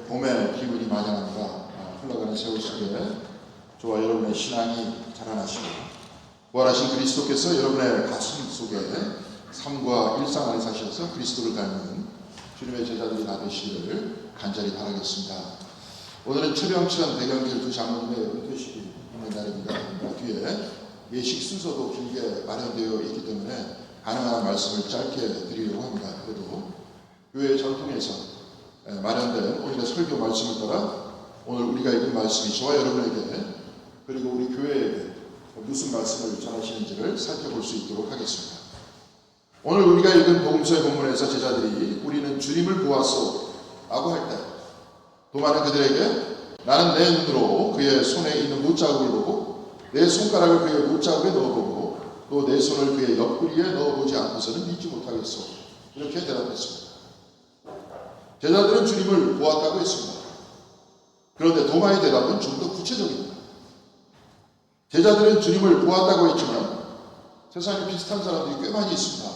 봄의 기운이 만연합니다. 흘러가는 세월 속에 저와 여러분의 신앙이 자라나시고 부활하신 그리스도께서 여러분의 가슴 속에 삶과 일상 안에 사셔서 그리스도를 닮는 주님의 제자들이 다 되시기를 간절히 바라겠습니다. 오늘은 최병천 대경길 두 장로님의 은퇴식이 있는 날입니다. 뒤에 예식 순서도 길게 마련되어 있기 때문에 가능한 말씀을 짧게 드리려고 합니다. 그래도 교회의 전통에서 마련된 오늘의 설교 말씀을 따라 오늘 우리가 읽은 말씀이 저와 여러분에게 그리고 우리 교회에게 무슨 말씀을 전하시는지를 살펴볼 수 있도록 하겠습니다. 오늘 우리가 읽은 복음서의 본문에서 제자들이 우리는 주님을 보았소 라고 할 때 도마는 그들에게 나는 내 눈으로 그의 손에 있는 못자국을 보고 내 손가락을 그의 못자국에 넣어보고 또 내 손을 그의 옆구리에 넣어보지 않고서는 믿지 못하겠소 이렇게 대답했습니다. 제자들은 주님을 보았다고 했습니다. 그런데 도마의 대답은 좀 더 구체적입니다. 제자들은 주님을 보았다고 했지만 세상에 비슷한 사람들이 꽤 많이 있습니다.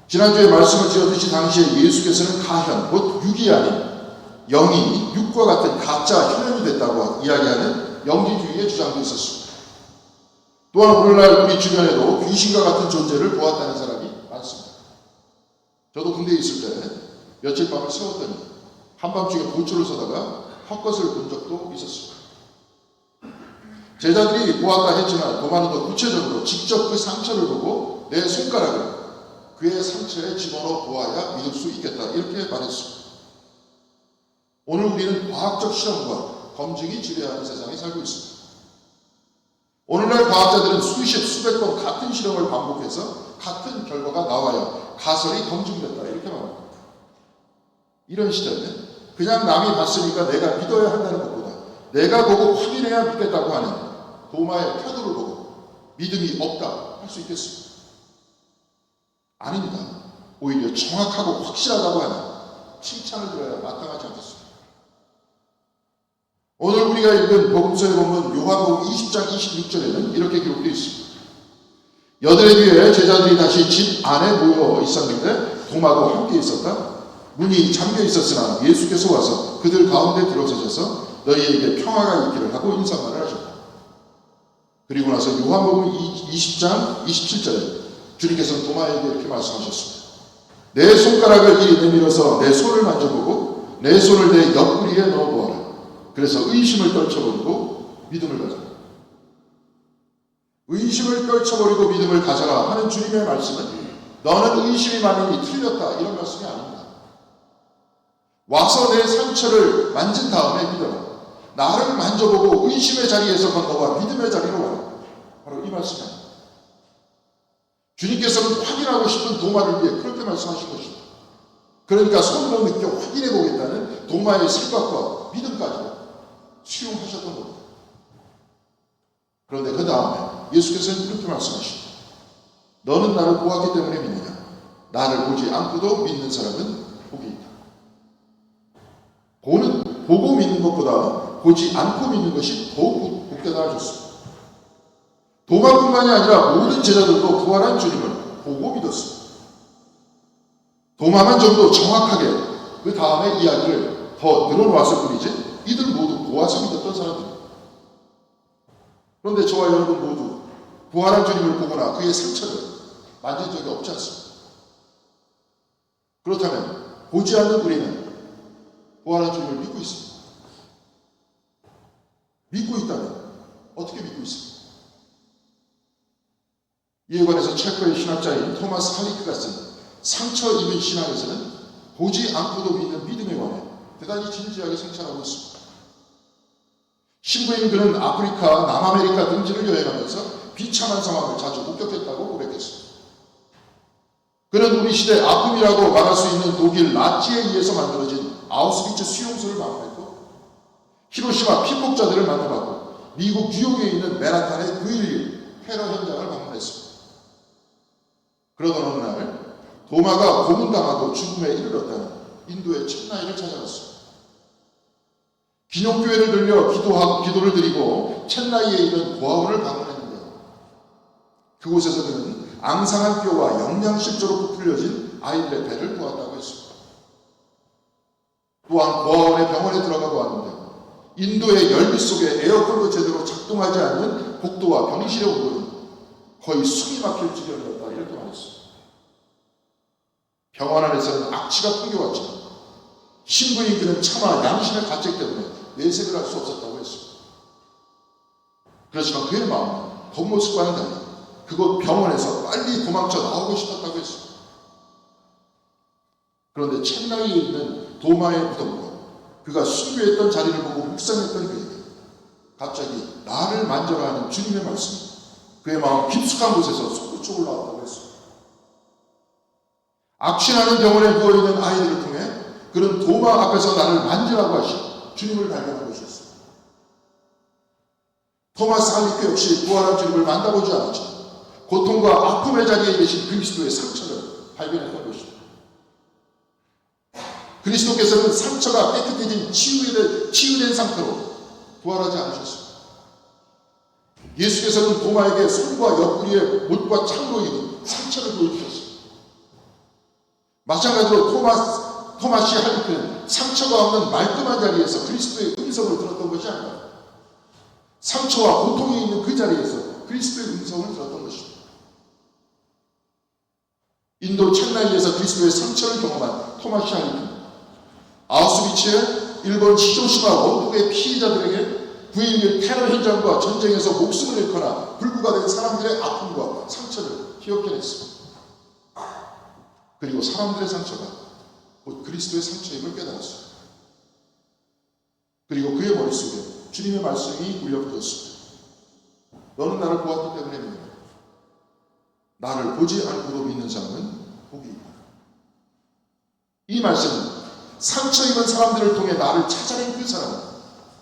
지난주에 말씀을 드렸듯이 당시에 예수께서는 가현, 곧 육이 아닌 영이 육과 같은 가짜 혈연이 됐다고 이야기하는 영지주의의 주장도 있었습니다. 또한 오늘날 우리 주변에도 귀신과 같은 존재를 보았다는 사람이 많습니다. 저도 군대에 있을 때 며칠 밤을 새웠더니 한밤중에 보초를 서다가 헛것을 본 적도 있었습니다. 제자들이 보았다 했지만 도마는 더 구체적으로 직접 그 상처를 보고 내 손가락을 그의 상처에 집어넣어 보아야 믿을 수 있겠다 이렇게 말했습니다. 오늘 우리는 과학적 실험과 검증이 지배하는 세상에 살고 있습니다. 오늘날 과학자들은 수십 수백 번 같은 실험을 반복해서 같은 결과가 나와야 가설이 검증됐다 이렇게 말합니다. 이런 시대는 그냥 남이 봤으니까 내가 믿어야 한다는 것보다 내가 보고 확인해야 믿겠다고 하는 도마의 태도를 보고 믿음이 없다 할 수 있겠습니다. 아닙니다. 오히려 정확하고 확실하다고 하는 칭찬을 들어야 마땅하지 않겠습니다. 오늘 우리가 읽은 복음서의 본문 요한복음 20장 26절에는 이렇게 기록되어 있습니다. 여드레 뒤에 제자들이 다시 집 안에 모여 있었는데 도마도 함께 있었다. 문이 잠겨 있었으나 예수께서 와서 그들 가운데 들어서셔서 너희에게 평화가 있기를 하고 인사말을 하셨다. 그리고 나서 요한복음 20장 27절에 주님께서는 도마에게 이렇게 말씀하셨습니다. 내 손가락을 이리 내밀어서 내 손을 만져보고 내 손을 내 옆구리에 넣어보아라. 그래서 의심을 떨쳐버리고 믿음을 가져라. 의심을 떨쳐버리고 믿음을 가져라 하는 주님의 말씀은 너는 의심이 많으니 틀렸다 이런 말씀이 아닙니다. 와서 내 상처를 만진 다음에 믿어라. 나를 만져보고 의심의 자리에서 건너와 믿음의 자리로 와라. 바로 이 말씀입니다. 주님께서는 확인하고 싶은 도마를 위해 그렇게 말씀하신 것입니다. 그러니까 손으로 느껴 확인해 보겠다는 도마의 생각과 믿음까지 수용하셨던 겁니다. 그런데 그 다음에 예수께서는 이렇게 말씀하십니다. 너는 나를 보았기 때문에 믿느냐? 나를 보지 않고도 믿는 사람은 복이 있다. 보고 믿는 것보다 보지 않고 믿는 것이 더욱 복되다 하셨습니다. 도마뿐만이 아니라 모든 제자들도 부활한 주님을 보고 믿었습니다. 도마만 좀 더 정확하게 그 다음에 이야기를 더 늘어놓았을 뿐이지 이들 모두 보아서 믿었던 사람들입니다. 그런데 저와 여러분 모두 부활한 주님을 보거나 그의 상처를 만진 적이 없지 않습니다. 그렇다면 보지 않는 우리는 부활한 주님을 믿고 있습니다. 믿고 있다면 어떻게 믿고 있습니까? 이에 관해서 체코의 신학자인 토마스 할리크가 쓴 상처 입은 신앙에서는 보지 않고도 믿는 믿음에 관해 대단히 진지하게 성찰하고 있습니다. 신부인 그는 아프리카, 남아메리카 등지를 여행하면서 비참한 상황을 자주 목격했다고 고백했습니다. 그는 우리 시대 아픔이라고 말할 수 있는 독일 나치에 의해서 만들어진 아우슈비츠 수용소를 방문했고 히로시마 피폭자들을 만나봤고 미국 뉴욕에 있는 맨하탄의 9.11 테러 현장을 방문했습니다. 그러던 어느 날 도마가 고문당하고 죽음에 이르렀다는 인도의 첸나이를 찾아갔습니다. 기념교회를 들려 기도를 드리고 첸나이에 있는 고아원을 방문했는데 그곳에서 그는 앙상한 뼈와 영양실조로 부풀려진 아이들의 배를 보았다고 했습니다. 또한 도마의 병원에 들어가고 왔는데 인도의 열기 속에 에어컨도 제대로 작동하지 않는 복도와 병실의 온도는 거의 숨이 막힐 지경이었다, 이렇게 말했어요. 병원 안에서는 악취가 풍겨왔지만 신부인 그는 차마 양심의 가책 때문에 내색을 할 수 없었다고 했습니다. 그렇지만 그의 마음은 겉모습과는 달리 그곳 병원에서 빨리 도망쳐 나오고 싶었다고 했습니다. 그런데 첸나이에 있는 도마의 무덤과 그가 순교했던 자리를 보고 묵상했던 그에게 갑자기 나를 만져라 하는 주님의 말씀이 그의 마음 깊숙한 곳에서 솟구쳐 올라왔다고 했습니다. 악취나는 병원에 누워있는 아이들을 통해 그는 도마 앞에서 나를 만지라고 하신 주님을 발견한 것이었습니다. 토마스 할리케 역시 부활한 주님을 만나보지 않았지만 고통과 아픔의 자리에 계신 그리스도의 상처를 발견했던 것입니다. 그리스도께서는 상처가 깨끗해진 치유된 상태로 부활하지 않으셨습니다. 예수께서는 도마에게 손과 옆구리에 못과 창으로 입은 상처를 보여주셨습니다. 마찬가지로 토마시 할리케는 상처가 없는 말끔한 자리에서 그리스도의 음성을 들었던 것이 아니라 상처와 고통이 있는 그 자리에서 그리스도의 음성을 들었던 것입니다. 인도 첸나이에서 그리스도의 상처를 경험한 토마시 할리케는 아우슈비츠의 일본 히로시마 원폭의 피해자들에게 9.11 테러 현장과 전쟁에서 목숨을 잃거나 불구가 된 사람들의 아픔과 상처를 기억해냈습니다. 그리고 사람들의 상처가 곧 그리스도의 상처임을 깨달았습니다. 그리고 그의 머릿속에 주님의 말씀이 울려 퍼졌습니다. 너는 나를 보았기 때문에 믿는다. 나를 보지 않고도 믿는 자는 복이 있다. 이 말씀은 상처 입은 사람들을 통해 나를 찾아낸 그 사람은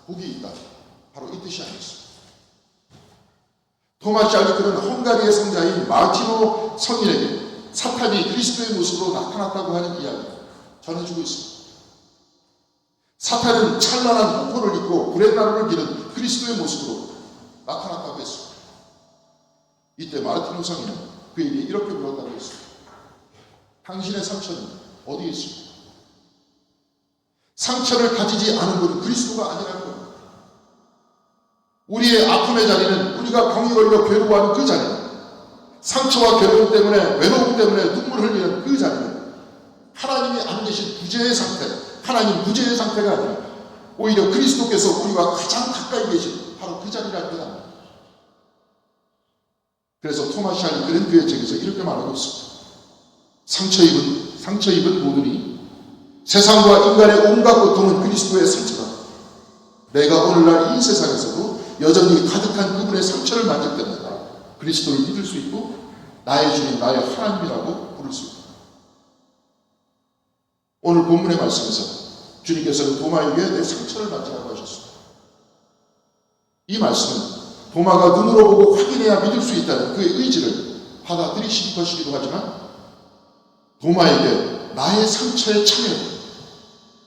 복이 있다, 바로 이 뜻이 아니었습니다. 토마시 할리케는 헝가리의 성자인 마르티노 성인에게 사탄이 그리스도의 모습으로 나타났다고 하는 이야기를 전해주고 있습니다. 사탄은 찬란한 호포를 입고 구렛나루를 기른 그리스도의 모습으로 나타났다고 했습니다. 이때 마르티노 성인은 그에게 이렇게 물었다고 했습니다. 당신의 상처는 어디에 있습니까? 상처를 가지지 않은 것은 그리스도가 아니라고요. 우리의 아픔의 자리는 우리가 병이 걸려 괴로워하는 그 자리는, 상처와 괴로움 때문에, 외로움 때문에 눈물 흘리는 그 자리는 하나님이 안 계신 부재의 상태, 하나님 부재의 상태가 아니라 오히려 그리스도께서 우리와 가장 가까이 계신 바로 그 자리라는 겁니다. 그래서 토마시 할리케는 그의 책에서 이렇게 말하고 있습니다. 상처 입은 모든이 세상과 인간의 온갖 고통은 그리스도의 상처다. 내가 오늘날 이 세상에서도 여전히 가득한 그분의 상처를 만질 때마다 그리스도를 믿을 수 있고 나의 주님, 나의 하나님이라고 부를 수 있다. 오늘 본문의 말씀에서 주님께서는 도마에게 내 상처를 만지라고 하셨습니다. 이 말씀은 도마가 눈으로 보고 확인해야 믿을 수 있다는 그의 의지를 받아들이신 것이기도 하지만 도마에게 나의 상처에 참여,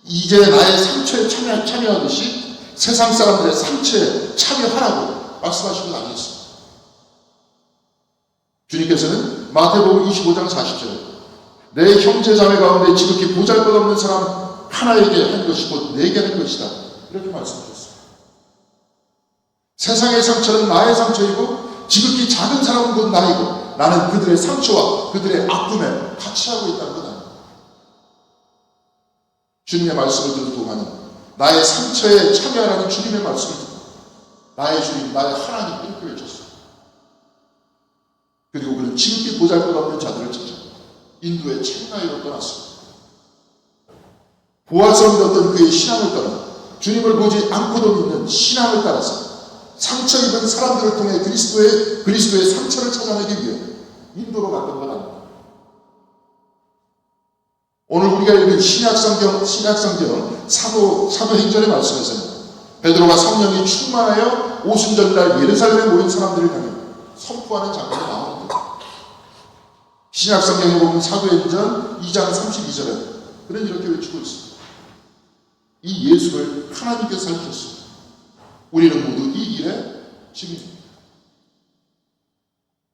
이제 나의 상처에 참여하듯이 세상 사람들의 상처에 참여하라고 말씀하신 건 아니었습니다. 주님께서는 마태복음 25장 40절에 내 형제 자매 가운데 지극히 보잘것없는 사람 하나에게 한 것이 곧 내게 한 것이다, 이렇게 말씀하셨습니다. 세상의 상처는 나의 상처이고 지극히 작은 사람은 곧 나이고 나는 그들의 상처와 그들의 아픔에 같이 하고 있다는 것 아닙니다. 주님의 말씀을 듣는 동안은 나의 상처에 참여하라는 주님의 말씀을 듣고 나의 주님, 나의 하나님 이렇게 외쳤습니다. 그리고 그는 지극히 보잘것없는 자들을 찾아 인도의 첸나이로 떠났습니다. 보아서 믿었던 그의 신앙을 떠나 주님을 보지 않고도 믿는 신앙을 따라서 상처 입은 사람들을 통해 그리스도의 상처를 찾아내기 위해 인도로 갔던 것 아닙니다. 오늘 우리가 읽은 신약성경 사도행전의 말씀에서는 베드로가 성령이 충만하여 오순절날 예루살렘에 모인 사람들을 향해 선포하는 장면이 나옵니다. 신약성경에 보면 사도행전 2장 32절에 그는 이렇게 외치고 있습니다. 이 예수를 하나님께서 살리셨습니다. 우리는 모두 이 일의 증인입니다.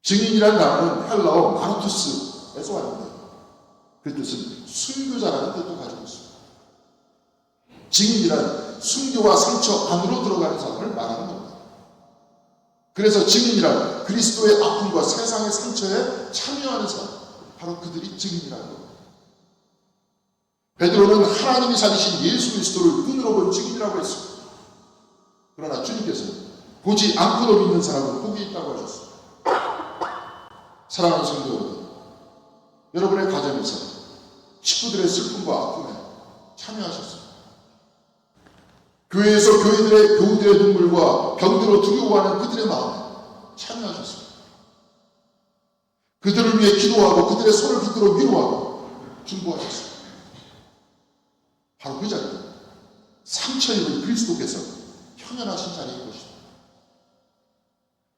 증인이라는 단어는 헬라어 마르투스에서 왔는데 그 뜻은 순교자라는 뜻도 가지고 있습니다. 증인이란 순교와 상처 안으로 들어가는 사람을 말하는 겁니다. 그래서 증인이란 그리스도의 아픔과 세상의 상처에 참여하는 사람, 바로 그들이 증인이라는 겁니다. 베드로는 하나님이 살리신 예수 그리스도를 눈으로 본 증인이라고 했습니다. 그러나 주님께서는 보지 않고도 믿는 사람은 복이 있다고 하셨습니다. 사랑하는 성도 여러분, 여러분의 가정에서 식구들의 슬픔과 아픔에 참여하셨습니다. 교회에서 교우들의 눈물과 병들어 두려워하는 그들의 마음에 참여하셨습니다. 그들을 위해 기도하고 그들의 손을 붙들어 위로하고 중보하셨습니다. 바로 그 자리는 상처 입은 그리스도께서 현현하신 자리인 것입니다.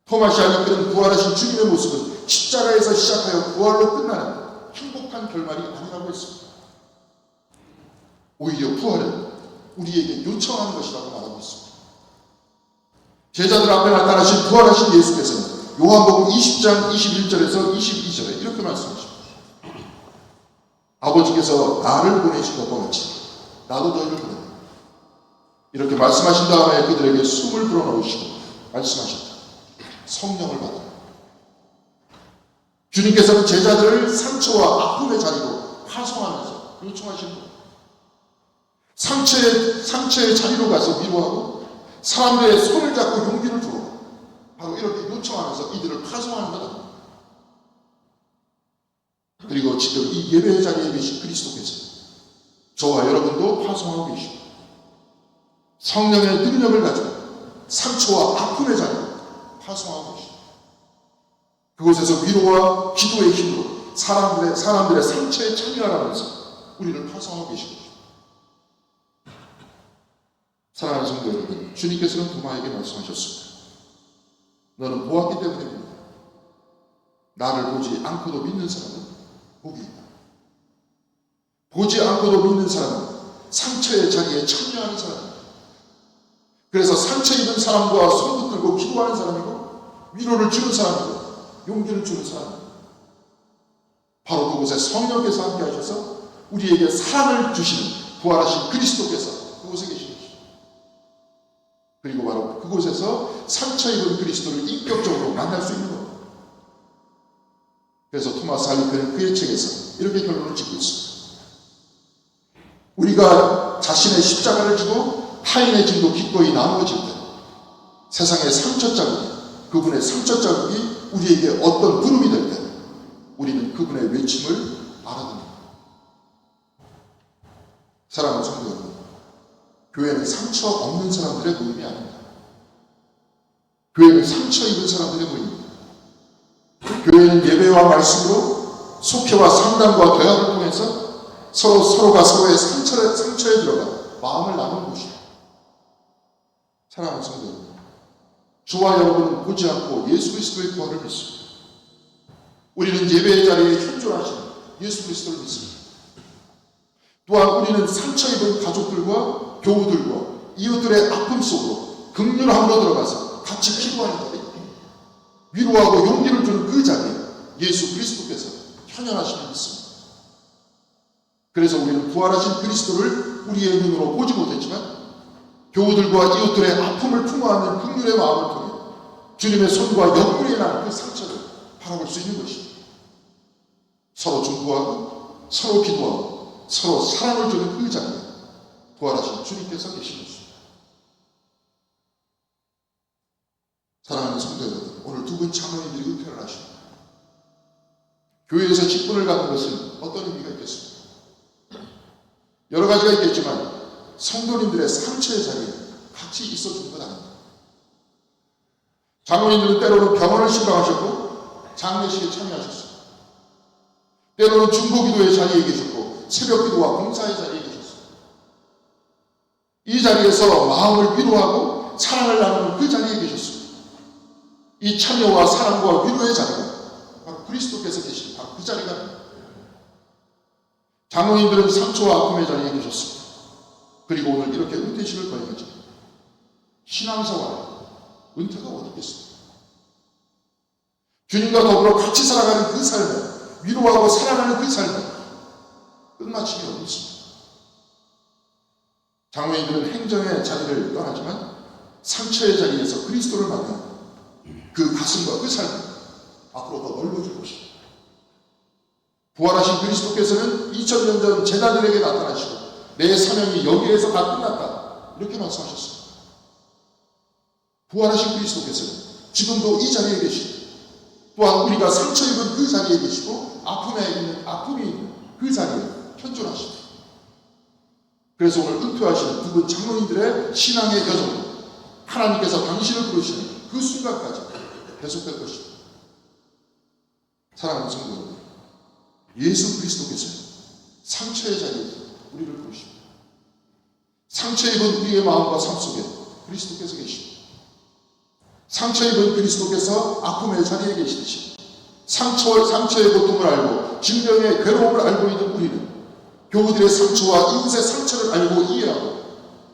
토마시아 이끄는 부활하신 주님의 모습은 십자가에서 시작하여 부활로 끝나는 행복한 결말이 아니라고 했습니다. 오히려 부활은 우리에게 요청하는 것이라고 말하고 있습니다. 제자들 앞에 나타나신 부활하신 예수께서는 요한복음 20장 21절에서 22절에 이렇게 말씀하십니다. 아버지께서 나를 보내신 것과 같이 나도 너희를 보낸다. 이렇게 말씀하신 다음에 그들에게 숨을 불어넣으시고 말씀하셨다. 성령을 받아. 주님께서는 제자들을 상처와 아픔의 자리로 파송하면서 요청하신 겁니다. 상처의 자리로 가서 위로하고 사람들의 손을 잡고 용기를 주어 바로 이렇게 요청하면서 이들을 파송하는 거다. 그리고 지금 이 예배의 자리에 계신 그리스도께서 저와 여러분도 파송하고 계시고 성령의 능력을 가지고 상처와 아픔의 자리로 파송하고 계시고 그곳에서 위로와 기도의 힘으로 사람들의 상처에 참여하라면서 우리를 파송하고 계시고 사랑하는 성도 여러분, 주님께서는 도마에게 말씀하셨습니다. 너는 보았기 때문에 믿는다. 나를 보지 않고도 믿는 사람은 복이 있다. 보지 않고도 믿는 사람은 상처의 자리에 참여하는 사람입니다. 그래서 상처 입은 사람과 손 붙들고 기도하는 사람이고 위로를 주는 사람이고 용기를 주는 사람입니다. 바로 그곳에 성령께서 함께 하셔서 우리에게 사랑을 주시는 부활하신 그리스도께서 그곳에 계십니다. 그리고 바로 그곳에서 상처 입은 그리스도를 인격적으로 만날 수 있는 겁니다. 그래서 토마스 할리크는 그의 책에서 이렇게 결론을 짓고 있습니다. 우리가 자신의 십자가를 지고 타인의 짐도 기꺼이 나누어질 때 세상의 상처 자국이 그분의 상처 자국이 우리에게 어떤 부름이 될 때 우리는 그분의 외침을 알아듣는다. 사랑하는 성도 여러분, 교회는 상처 없는 사람들의 모임이 아닙니다. 교회는 상처 입은 사람들의 모임입니다. 교회는 예배와 말씀으로 속회와 상담과 대화를 통해서 서로가 서로의 상처에 들어가 마음을 나누는 곳입니다. 사랑하는 성도 여러분, 저와 여러분은 보지 않고 예수 그리스도의 부활을 믿습니다. 우리는 예배의 자리에 현존하신 예수 그리스도를 믿습니다. 또한 우리는 상처 입은 가족들과 교우들과 이웃들의 아픔 속으로 긍휼함으로 들어가서 같이 기도하는 자리, 위로하고 용기를 주는 그 자리에 예수 그리스도께서 현현하심을 믿습니다. 그래서 우리는 부활하신 그리스도를 우리의 눈으로 보지 못했지만 교우들과 이웃들의 아픔을 품어안는 긍휼의 마음을 통해 주님의 손과 옆구리에 난 그 상처를 바라볼 수 있는 것입니다. 서로 중보하고 서로 기도하고 서로 사랑을 주는 그 자리에 부활하신 주님께서 계신 것입니다. 사랑하는 성도 여러분, 오늘 두 분 장로님들이 은퇴를 하십니다. 교회에서 직분을 갖는 것은 어떤 의미가 있겠습니까? 여러 가지가 있겠지만 성도님들의 상처의 자리에 같이 있어주는 것 아닙니다. 장로님들은 때로는 병원을 신방하셨고 장례식에 참여하셨습니다. 때로는 중보기도의 자리에 계셨고 새벽기도와 봉사의 자리에 계셨습니다. 이 자리에서 마음을 위로하고 사랑을 나누는 그 자리에 계셨습니다. 이 참여와 사랑과 위로의 자리가 바로 그리스도께서 계신 바로 그 자리가 됩니다. 장로님들은 상처와 아픔의 자리에 계셨습니다. 그리고 오늘 이렇게 은퇴식을 거행하죠. 신앙생활에 은퇴가 어디 있겠습니까? 주님과 더불어 같이 살아가는 그 삶에 위로하고 사랑하는 그 삶에 끝마침이 어디 있습니까? 장로님들은 행정의 자리를 떠나지만 상처의 자리에서 그리스도를 만나 그 가슴과 그 삶을 앞으로 더 넓어줄 것입니다. 부활하신 그리스도께서는 2000년 전 제자들에게 나타나시고 내 사명이 여기에서 다 끝났다 이렇게 말씀하셨습니다. 부활하신 그리스도께서는 지금도 이 자리에 계시고 또한 우리가 상처 입은 그 자리에 계시고 아픔이 있는 그 자리에 현존하십니다. 그래서 오늘 은퇴하시는 두 분 장로님들의 신앙의 여정은 하나님께서 당신을 부르시는 그 순간까지 계속될 것입니다. 사랑하는 성도 여러분, 예수 그리스도께서는 상처의 자리에서 우리를 부르십니다. 상처 입은 우리의 마음과 삶 속에 그리스도께서 계십니다. 상처 입은 그리스도께서 아픔의 자리에 계시듯이 상처의 고통을 알고 질병의 괴로움을 알고 있는 우리는 교우들의 상처와 이웃의 상처를 알고 이해하고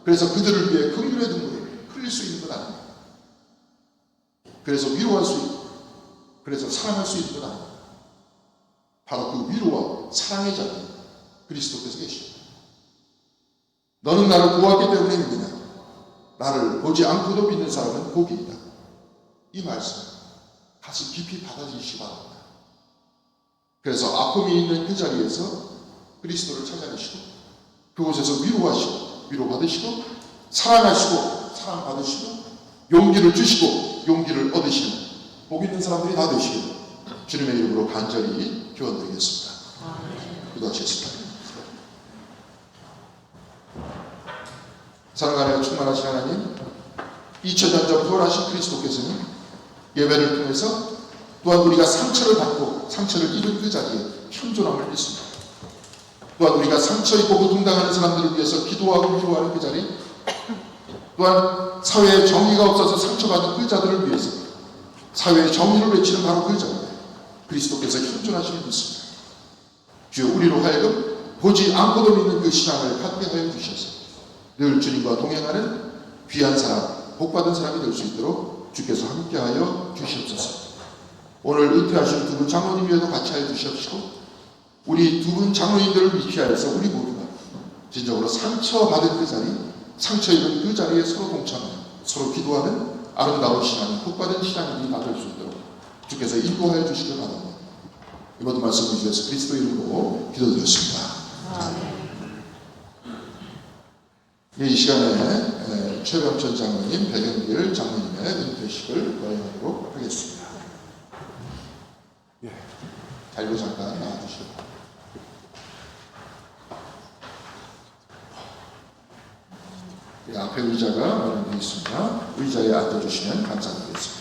그래서 그들을 위해 긍휼의 눈물을 흘릴 수 있는 것 아닙니다. 그래서 위로할 수 있고 그래서 사랑할 수 있는 것 아닙니다. 바로 그 위로와 사랑의 자리에 그리스도께서 계십니다. 너는 나를 보았기 때문에 믿느냐? 나를 보지 않고도 믿는 사람은 복이 있다. 이 말씀 가슴 깊이 받아주시기 바랍니다. 그래서 아픔이 있는 그 자리에서 그리스도를 찾아내시고 그곳에서 위로하시고 위로받으시고 사랑하시고 사랑받으시고 용기를 주시고 용기를 얻으시는 복 있는 사람들이 다 되시길 주님의 이름으로 간절히 기원드리겠습니다. 기도하시겠습니다. 사랑 안에 충만하신 하나님, 2000년 전 부활하신 그리스도께서는 예배를 통해서 또한 우리가 상처를 받고 상처를 입은 그 자리에 현존함을 믿습니다. 또한 우리가 상처 입고 고통당하는 사람들을 위해서 기도하고 위로하는 그 자리, 또한 사회에 정의가 없어서 상처받은 그 자들을 위해서 사회의 정의를 외치는 바로 그 자리에 그리스도께서 현존하심을 믿습니다. 주여 우리로 하여금 보지 않고도 믿는 그 신앙을 갖게 하여 주셔서 늘 주님과 동행하는 귀한 사람, 복받은 사람이 될 수 있도록 주께서 함께하여 주시옵소서. 오늘 은퇴하신 두 분 장로님에도 같이 하여 주시옵시고 우리 두 분 장로님들을 위시하여서 우리 모두가 진정으로 상처받은 그 자리, 상처 입은 그 자리에 서로 동참하여 서로 기도하는 아름다운 신앙, 복받은 신앙인이 다 될 수 있도록 주께서 인도하여 주시길 바랍니다. 이 모든 말씀을 주 예수 그리스도 이름으로 기도드렸습니다. 이 시간에 최병천 장로님, 백영길 장로님의 은퇴식을 거행하도록 하겠습니다. 자리로 잠깐 나와주시고 앞에 의자가 마련되어 있습니다. 의자에 앉아주시면 감사드리겠습니다.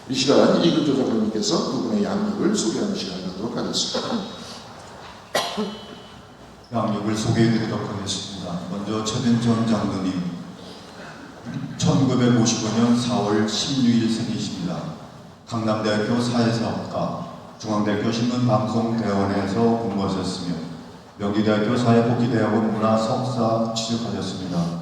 이 시간 이근조 장로님께서 두 분의 양육을 소개하는 시간을 갖도록 하겠습니다. 양육을 소개해드리도록 하겠습니다. 먼저 최병천 장로님, 1955년 4월 16일 생이십니다. 강남대학교 사회사학과, 중앙대학교 신문방송대학원에서 공부하셨으며 명지대학교 사회복지대학원 문화 석사 취득하셨습니다.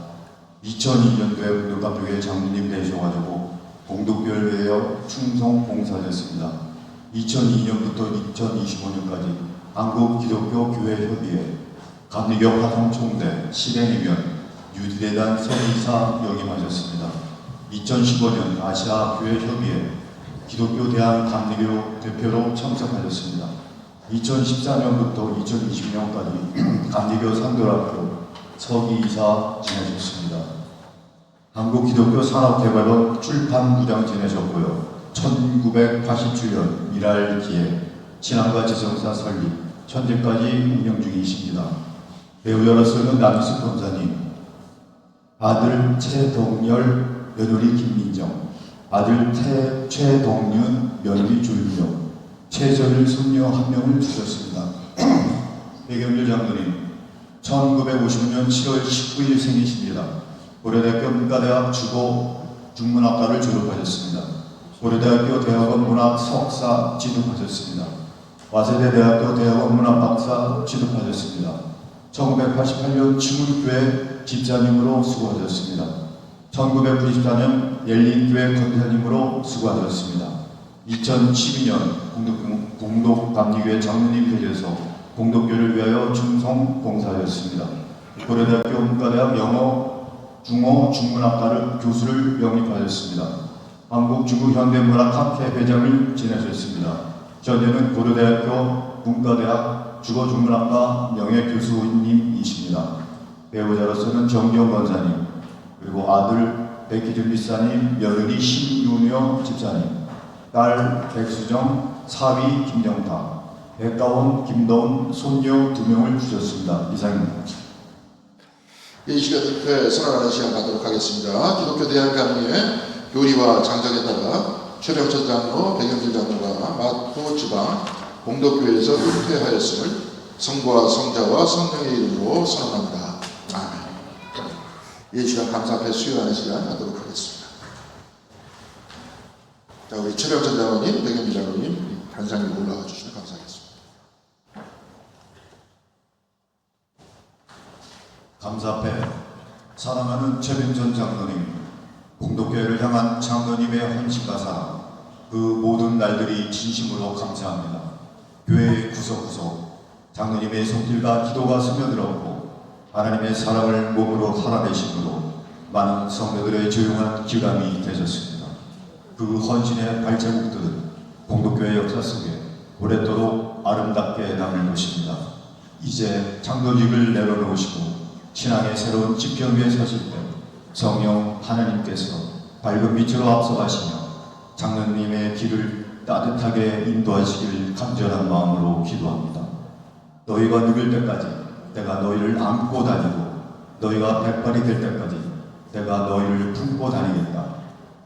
2002년도에 문덕감교회 장로님 되셔가지고 공덕교회에 충성 봉사하셨습니다. 2002년부터 2025년까지 한국기독교교회협의회 감리교 화성총대 실행위원 유디대단 서기사 역임하셨습니다. 2015년 아시아교회협의회 기독교 대한 감리교 대표로 참석하셨습니다. 2014년부터 2020년까지 감리교 상도학교 서기이사 지내셨습니다. 한국기독교 산업개발원 출판부장 지내셨고요. 1987년 미랄기획 신앙과 지성사 설립, 현재까지 운영 중이십니다. 배우자로서는 남희숙 권사님, 아들 최동열, 며느리 김민정, 아들 최동윤, 며느리 조윤정, 최전일 손녀 1명을 두셨습니다. 백영길 장로님, 1950년 7월 19일 생이십니다. 고려대학교 문과대학 주고 중문학과를 졸업하셨습니다. 고려대학교 대학원 문학 석사 취득하셨습니다. 와세대 대학교 대학원 문학 박사 취득하셨습니다. 1988년 치문교회 집사님으로 수고하셨습니다. 1994년 열린교회 권사님으로 수고하셨습니다. 2012년 공덕감리교회 장로님 되셔서 공덕교를 위하여 충성 봉사하였습니다. 고려대학교 문과대학 영어 중어 중문학과를 교수를 영입하였습니다. 한국중국현대문학학회 회장을 지내셨습니다. 현재는 고려대학교 문과대학 주거중문학과 명예교수님이십니다. 배우자로서는 정기영 권사님, 그리고 아들 백희준 집사님, 며느리 신윤여 집사님, 딸 백수정, 사위 김정탁, 백가원, 김도훈, 손녀 2명을 주셨습니다. 이상입니다. 이 시간에 선언하는 시간 갖도록 하겠습니다. 기독교 대한감리의 교리와 장작에 따라 최병철 장로, 백영길 장로가 마포 지방 공덕교회에서 은퇴하였음을 성부와 성자와 성령의 이름으로 선언합니다. 아멘. 이 시간 감사 앞에 수요하는 시간 갖도록 하겠습니다. 자, 우리 최병철 장로님, 백영길 장로님 단상에 올라와 주시면 감사하겠습니다. 감사 앞에 사랑하는 최병전 장로님, 공덕교회를 향한 장로님의 헌신과 사랑, 그 모든 날들이 진심으로 감사합니다. 교회의 구석구석 장로님의 손길과 기도가 스며들었고 하나님의 사랑을 몸으로 살아내심으로 많은 성도들의 조용한 기감이 되셨습니다. 그 헌신의 발자국들은 공덕교회 역사 속에 오랫도록 아름답게 남을 것입니다. 이제 장로직을 내려놓으시고 신앙의 새로운 지평 위에 서실 때 성령 하나님께서 밝은 빛으로 앞서가시며 장로님의 길을 따뜻하게 인도하시길 간절한 마음으로 기도합니다. 너희가 늙을 때까지 내가 너희를 안고 다니고 너희가 백발이 될 때까지 내가 너희를 품고 다니겠다.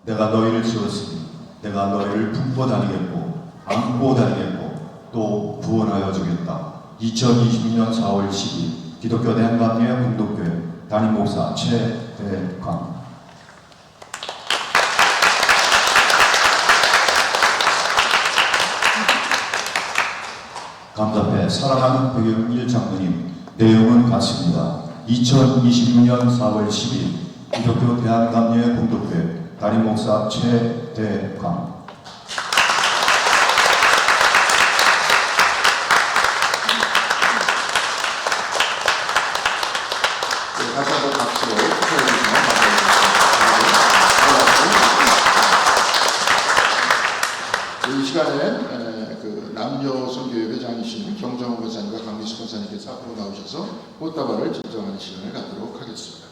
내가 너희를 지었으니 내가 너희를 품고 다니겠고 안고 다니겠고 또 구원하여 주겠다. 2026년 4월 10일 기독교 대한감리회 공덕교회 담임 목사 최대광. 감사패 사랑하는 백영일 장로님, 내용은 같습니다. 2026년 4월 10일 기독교 대한감리회 공덕교회 담임 목사 최대광. 다시 한번 박수로 축하해주시면 감사합니다. 이 시간에 그 남녀선교회 회장이신 경정원 권사님과 강미수 권사님께서 앞으로 나오셔서 꽃다발을 증정하는 시간을 갖도록 하겠습니다.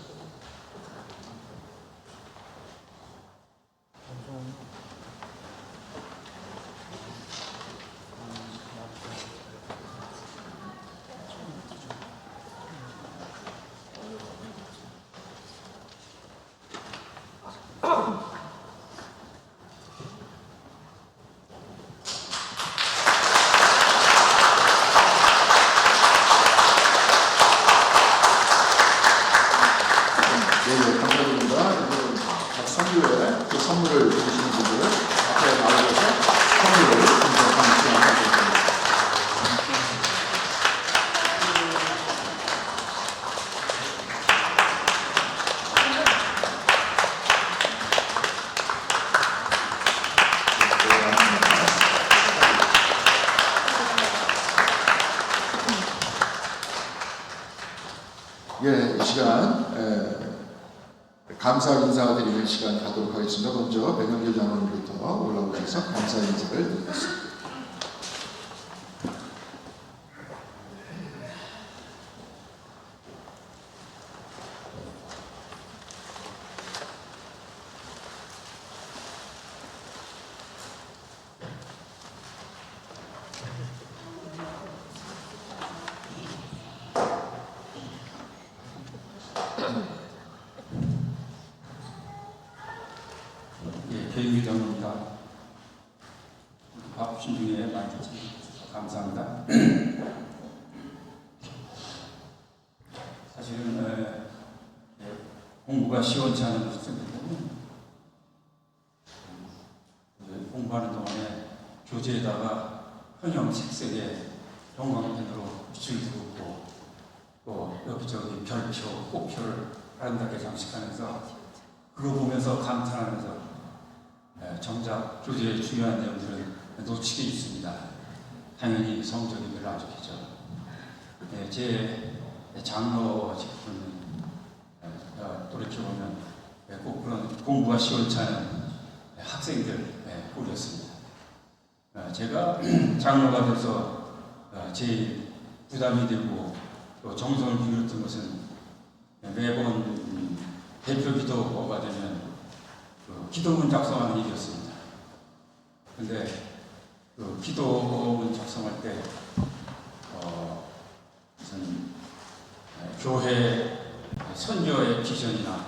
네, 감사드립니다. 각 선교회 그 선물을 드리시는 분들은 앞에 나오셔서 선물을 증정하는 시간을 갖겠습니다. 예, 이 시간 감사 인사 드리는 시간 가도록 하겠습니다. 먼저 백영길 장로님부터 올라오셔서 감사 인사를 드리겠습니다. 배우기 장로입니다. 바쁘신 중에 많이 해주셔서 감사합니다. 사실은 공부가 시원치 않은 학생들은 공부하는 동안에 교재에다가 현형 색색의 형광펜으로 줄도 긋고 또 여기저기 별표, 꽃표를 아름답게 장식하면서 그거 보면서 감탄하면서 정작 교재의 중요한 내용들은 놓치게 있습니다. 당연히 성적이 별로 안 좋겠죠. 제 장로 직분은 돌이켜보면 꼭 그런 공부가 시원치 않은 학생들 꼴이었습니다. 제가 장로가 돼서 제일 부담이 되고 또 정성을 기울였던 것은 매번 대표 기도가 되면 그 기도문 작성하는 일이었습니다. 근데 그 기도문 작성할 때 무슨 교회 선교의 비전이나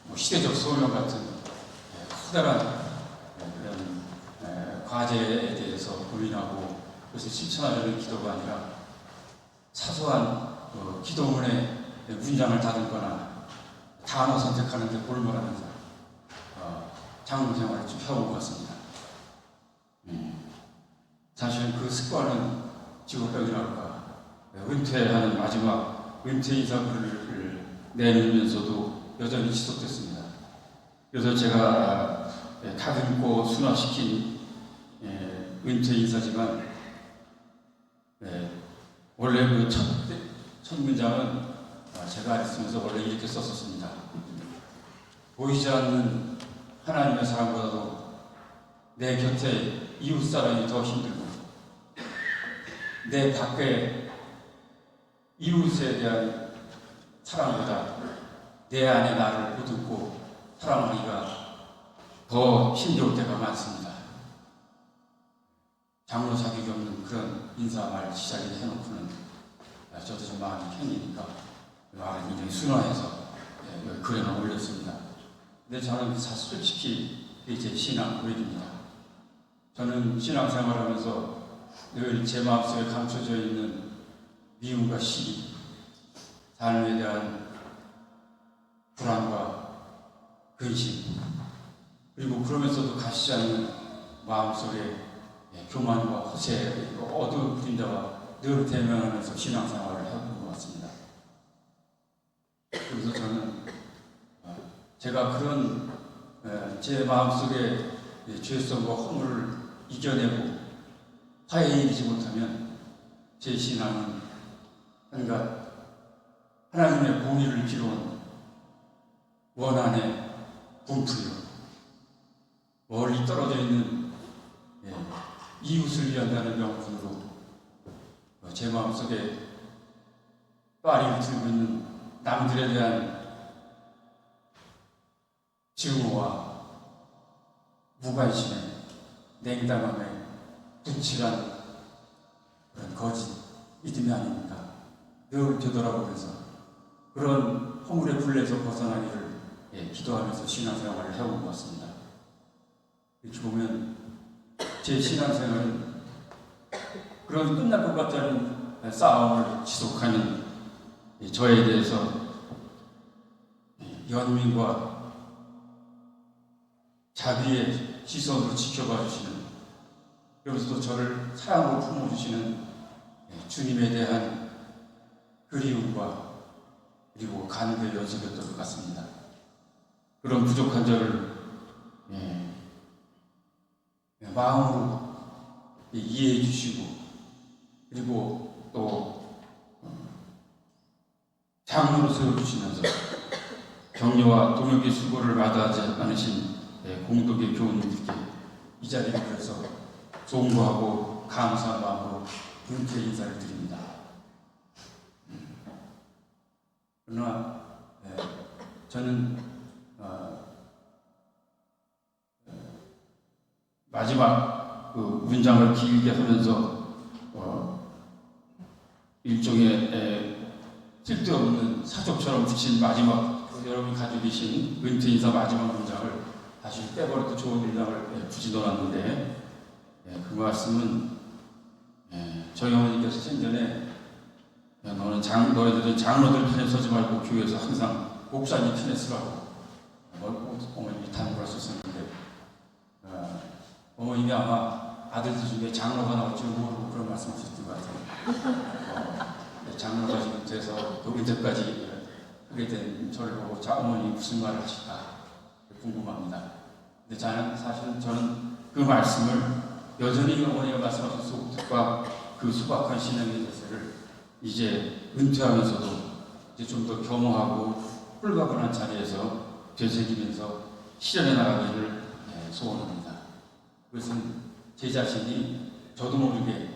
뭐 시대적 소명 같은 커다란 그런 과제에 대해서 고민하고 그것을 실천하려는 기도가 아니라 사소한 기도문의 문장을 다듬거나 단어 선택하는 데 골몰하면서 장로 생활을 좀 해온 것 같습니다. 사실 그 습관은 직업병이랄까 은퇴하는 마지막 은퇴 인사글을 내놓으면서도 여전히 지속됐습니다. 그래서 제가 다듬고 순화시킨 은퇴 인사지만 원래 그 첫 문장은 제가 쓰면서 원래 이렇게 썼었습니다. 보이지 않는 하나님의 사랑보다도 내 곁에 이웃 사람이 더 힘들고 내 밖에 이웃에 대한 사랑보다 내 안에 나를 보듬고 사랑하기가 더 힘겨울 때가 많습니다. 장로 자격이 없는 그런 인사말 시작을 해놓고는 저도 좀 마음이 편이니까 말을 굉장히 순화해서 글에 올렸습니다. 근데 저는 솔직히 제 신앙 고백입니다. 저는 신앙생활하면서 늘 제 마음속에 감춰져 있는 미움과 시기, 삶에 대한 불안과 근심, 그리고 그러면서도 가시지 않는 마음속에 교만과 허세, 어두운 그림자와 늘 대면하면서 신앙생활을 해온 것 같습니다. 그래서 저는 제가 그런 제 마음속에 죄성과 허물을 이겨내고 화해에 이르지 못하면 제 신앙은 한갓 하나님의 공의를 기로운 원한의 분풀이요, 멀리 떨어져 있는 이웃을 위한다는 명분으로 제 마음속에 파리를 들고 있는 남들에 대한 증오와 무관심에 냉담함에 분칠한 그런 거짓 믿음이 아닙니까? 늘 되돌아보면서 그런 허물의 굴레에서 벗어나기를 기도하면서 신앙생활을 해온 것 같습니다. 이렇게 보면 제 신앙생활은 그런 끝날 것 같지 않은 싸움을 지속하는 저에 대해서 연민과 자비의 시선으로 지켜봐 주시는, 그러면서도 저를 사랑으로 품어주시는 주님에 대한 그리움과 그리고 간구의 연습이었던 것 같습니다. 그런 부족한 저를 마음으로 이해해 주시고, 그리고 또 장로로 세워주시면서 격려와 동역의 수고를 마다하지 않으신 공덕의 교우님들께 이 자리를 빌어서 송구하고 감사한 마음으로 은퇴 인사를 드립니다. 그러나 저는 마지막 그 문장을 길게 하면서 일종의 쓸데없는 사족처럼 붙인 마지막 여러분이 가지고 계신 은퇴 인사 마지막 문장을 다시 빼버려도 좋은 문장을 굳이 넣어놨는데, 그 말씀은 저희 어머니께서 생전에 너희들은 장로들 편에 서지 말고 교회에서 항상 목사님 편에 서라고 어머님이 당부를 하셨었는데, 어머님이 아마 아들들 중에 장로가 나올지 모르고 그런 말씀하셨던 것 같아요. 장로가 지금 돼서 그 은퇴까지 하게 된 저를 보고 어머니 무슨 말을 하실까 궁금합니다. 근데 사실은 저는 그 말씀을 여전히 어머니가 말씀하신 소극과 그 소박한 신앙의 자세를 이제 은퇴하면서도 이제 좀 더 겸허하고 홀가분한 자리에서 되새기면서 실현해 나가기를 소원합니다. 그것은 제 자신이 저도 모르게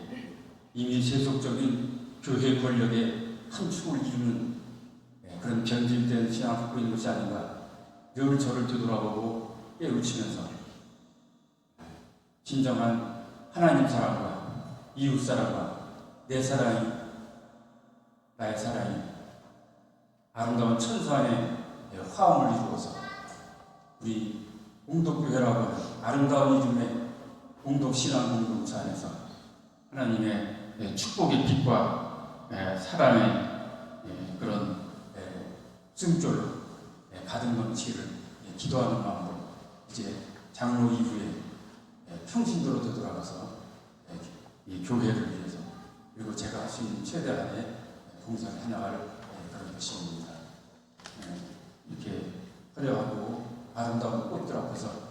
이미 세속적인 교회 권력의 한 축을 이루는 그런 변질된 신앙을 갖고 있는 것이 아닌가 늘 저를 되돌아보고 깨우치면서 진정한 하나님 사랑과 이웃 사랑과 내 사랑이 나의 사랑이 아름다운 천사 안에 화음을 이루어서 우리 공덕교회라고 하는 아름다운 이름의 공덕신앙 공동체 안에서 하나님의 축복의 빛과 사랑의 그런 승졸로 가득 넘치기를 기도하는 마음으로 이제 장로 이후에 평신도로 되돌아가서 이 교회를 위해서 그리고 제가 할 수 있는 최대한의 봉사를 해나갈 그런 것입니다. 이렇게 화려하고 아름다운 꽃들 앞에서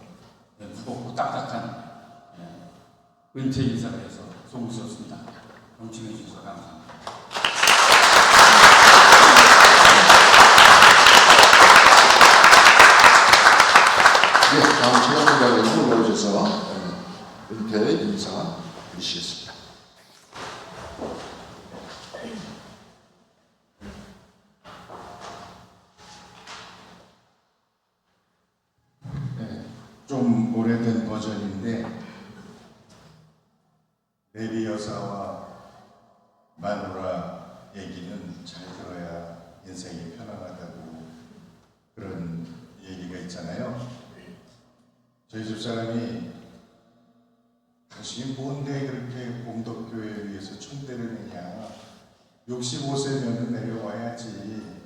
무겁고 딱딱한 은퇴 인사를 해서 송구스럽습니다. 경청해 주셔서 감사합니다. 다음 최영훈 장로님 올라오셔서 은퇴 인사 드리시겠습니다. 좀 오래된 버전인데 메리 여사와 마누라 얘기는 잘 들어야 인생이 편안하다고 그런 얘기가 있잖아요. 저희 집사람이 당신이 뭔데 그렇게 공덕교회에 위해서 총대를 내냐, 65세면 내려와야지.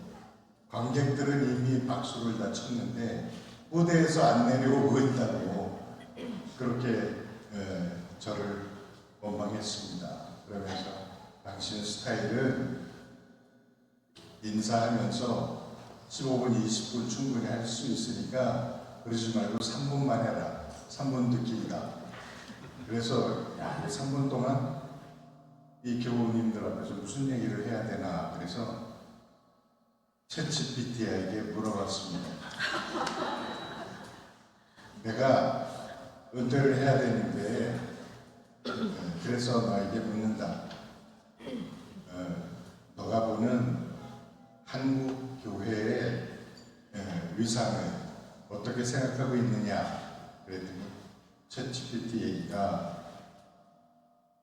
관객들은 이미 박수를 다 쳤는데 무대에서 안 내려오고 있다고 그렇게 저를 원망했습니다. 그러면서 당신 스타일은 인사하면서 15분, 20분 충분히 할 수 있으니까 그러지 말고 3분만 해라. 3분도 길다. 그래서 3분 동안 이 교우님들 앞에서 무슨 얘기를 해야 되나 그래서 챗GPT에게 물어봤습니다. 내가 은퇴를 해야 되는데 그래서 너에게 묻는다. 너가 보는 한국 교회의 위상을 어떻게 생각하고 있느냐 그랬더니 챗GPT 얘기가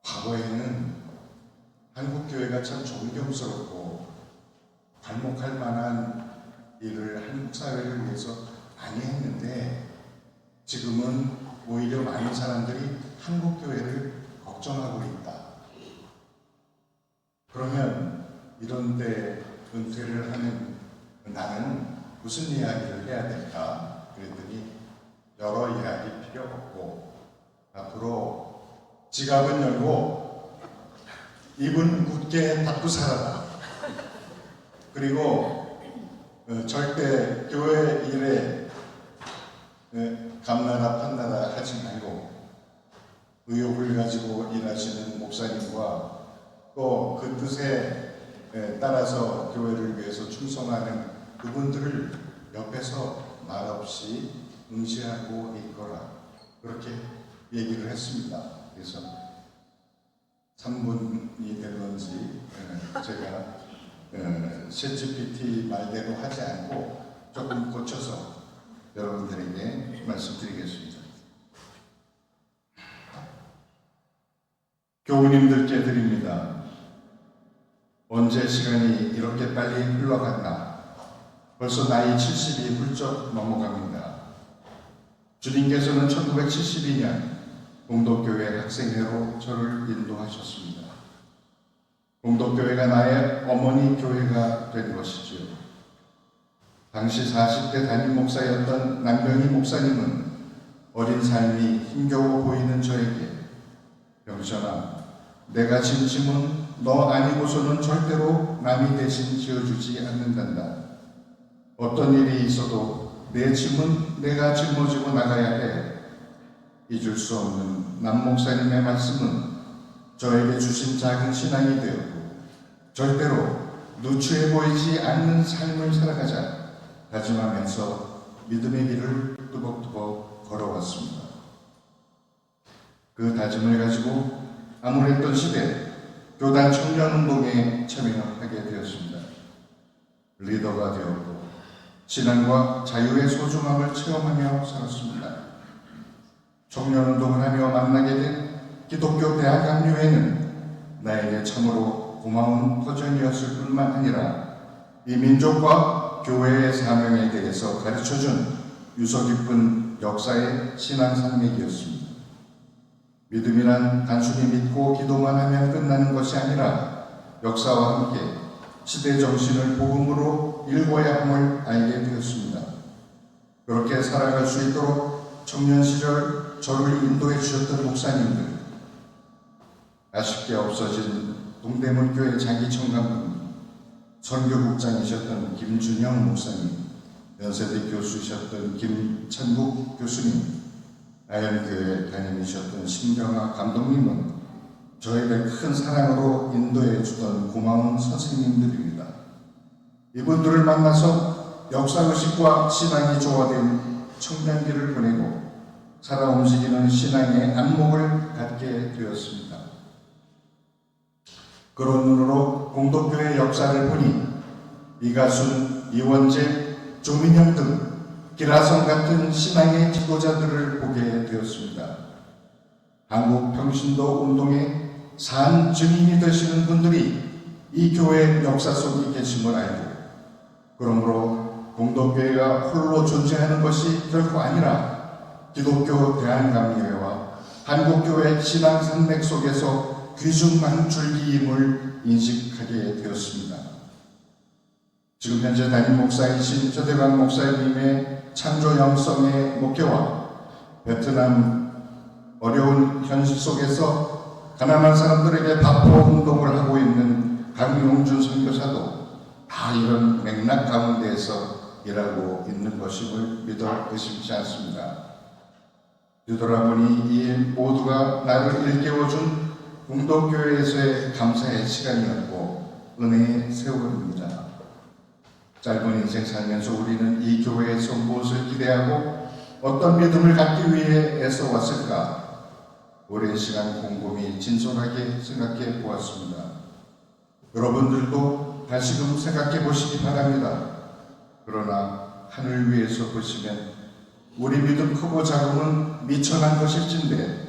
과거에는 한국 교회가 참 존경스럽고 발목할 만한 일을 한국 사회를 위해서 많이 했는데 지금은 오히려 많은 사람들이 한국 교회를 걱정하고 있다. 그러면 이런 데 은퇴를 하는 나는 무슨 이야기를 해야 될까? 그랬더니 여러 이야기 필요 없고 앞으로 지갑은 열고 입은 굳게 닫고 살아라. 그리고 절대 교회 일에 감나라 판나라 하지 말고 의욕을 가지고 일하시는 목사님과 또 그 뜻에 따라서 교회를 위해서 충성하는 그분들을 옆에서 말없이 응시하고 있거라. 그렇게 얘기를 했습니다. 그래서 3분이 됐는지 제가 챗GPT 말대로 하지 않고 조금 고쳐서 여러분들에게 말씀드리겠습니다. 교우님들께 드립니다. 언제 시간이 이렇게 빨리 흘러갔나? 벌써 나이 70이 훌쩍 넘어갑니다. 주님께서는 1972년 공덕교회 학생회로 저를 인도하셨습니다. 공덕교회가 나의 어머니 교회가 된 것이지요. 당시 40대 담임 목사였던 남병희 목사님은 어린 삶이 힘겨워 보이는 저에게 병선아, 내가 진 짐은 너 아니고서는 절대로 남이 대신 지어주지 않는단다. 어떤 일이 있어도 내 짐은 내가 짊어지고 나가야 해. 잊을 수 없는 남 목사님의 말씀은 저에게 주신 작은 신앙이 되었고 절대로 누추해 보이지 않는 삶을 살아가자 다짐하면서 믿음의 길을 뚜벅뚜벅 걸어왔습니다. 그 다짐을 가지고 암울했던 시대 교단 청년운동에 참여하게 되었습니다. 리더가 되었고 신앙과 자유의 소중함을 체험하며 살았습니다. 청년운동을 하며 만나게 된 기독교 대학 합류회는 나에게 참으로 고마운 터전이었을 뿐만 아니라 이 민족과 교회의 사명에 대해서 가르쳐준 유서 깊은 역사의 신앙 산맥이었습니다. 믿음이란 단순히 믿고 기도만 하면 끝나는 것이 아니라 역사와 함께 시대 정신을 복음으로 읽어야 함을 알게 되었습니다. 그렇게 살아갈 수 있도록 청년 시절 저를 인도해 주셨던 목사님들, 아쉽게 없어진 동대문 교회 장기청 감독님, 선교국장이셨던 김준영 목사님, 연세대 교수이셨던 김찬국 교수님, 아현교회 담임이셨던 신경아 감독님은 저에게 큰 사랑으로 인도해 주던 고마운 선생님들입니다. 이분들을 만나서 역사의식과 신앙이 조화된 청년기를 보내고 살아 움직이는 신앙의 안목을 갖게 되었습니다. 그런 눈으로 공동교회 역사를 보니 이가순, 이원재, 조민영 등 기라성 같은 신앙의 지도자들을 보게 되었습니다. 한국 평신도 운동의 산 증인이 되시는 분들이 이 교회 역사 속에 계심을 알고, 그러므로 공동교회가 홀로 존재하는 것이 결코 아니라 기독교 대한감리회와 한국교회 신앙 산맥 속에서 귀중한 줄기임을 인식하게 되었습니다. 지금 현재 담임 목사이신 최대광 목사님의 창조 영성의 목회와 베트남 어려운 현실 속에서 가난한 사람들에게 밥포 운동을 하고 있는 강용준 선교사도 다 이런 맥락 가운데에서 일하고 있는 것임을 믿어 의심치 않습니다. 뒤돌아보니 이 모두가 나를 일깨워준 공동교회에서의 감사의 시간이었고 은혜의 세월입니다. 짧은 인생 살면서 우리는 이 교회에서 무엇을 기대하고 어떤 믿음을 갖기 위해 애써왔을까? 오랜 시간 곰곰이 진솔하게 생각해 보았습니다. 여러분들도 다시금 생각해 보시기 바랍니다. 그러나 하늘 위에서 보시면 우리 믿음 크고 작음은 미천한 것일진데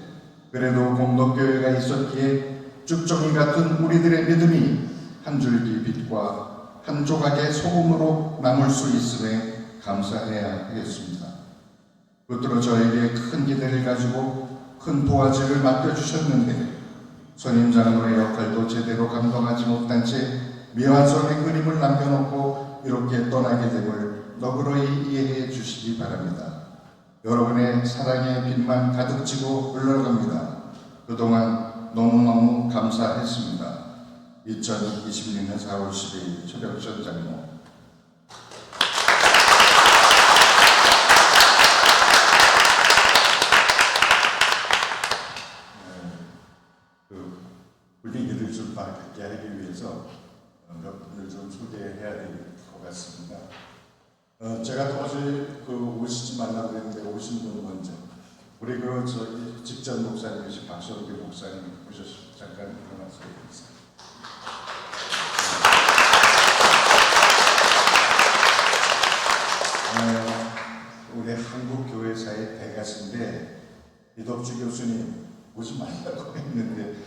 그래도 공동교회가 있었기에 쭉정이 같은 우리들의 믿음이 한 줄기 빛과 한 조각의 소금으로 남을 수 있음에 감사해야 하겠습니다. 끝으로 저에게 큰 기대를 가지고 큰 도화지를 맡겨주셨는데 선임장로의 역할도 제대로 감당하지 못한 채 미완성의 그림을 남겨놓고 이렇게 떠나게 됨을 너그러이 이해해 주시기 바랍니다. 여러분의 사랑의 빛만 가득 지고 흘러갑니다. 그동안 너무너무 감사했습니다. 2026년 4월 10일 최병천 장로. 분위기를 좀 밝게 하기 위해서 몇 분을 좀 소개해야 될 것 같습니다. 제가 도저히 오시지 말라고 했는데 오신 분 먼저 우리 저기 직전 목사님이신 박성규 목사님 오셨습니다. 잠깐 일어나서 해주세요. 우리 한국 교회사의 대가신데 이덕주 교수님 오지 말라고 했는데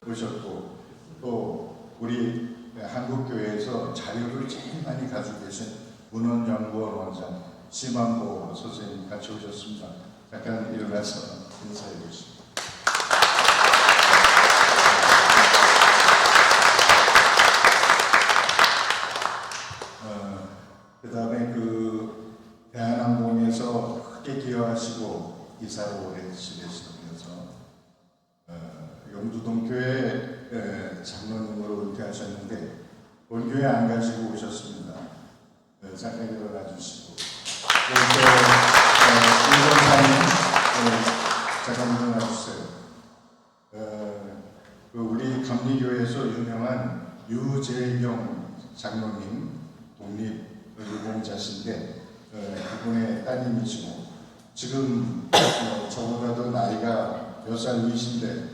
오셨고, 또 우리 한국교회에서 자료를 제일 많이 가지고 계신 문헌연구원 원장 심한보 선생님 같이 오셨습니다. 잠깐 일어나서 인사해 주십시오. 그 다음에 대한항공에서 크게 기여하시고 이사로 오래 지내시면서 영두동 교회 장로님으로 은퇴하셨는데 본교회 안 가시고 오셨습니다. 잠깐 일어나 주시고 이원사님 잠깐 일어나 주세요. 우리 감리교회에서 유명한 유재경 장로님 독립유공자신데 따님이시고 지금 저보다도 나이가 몇 살 위신데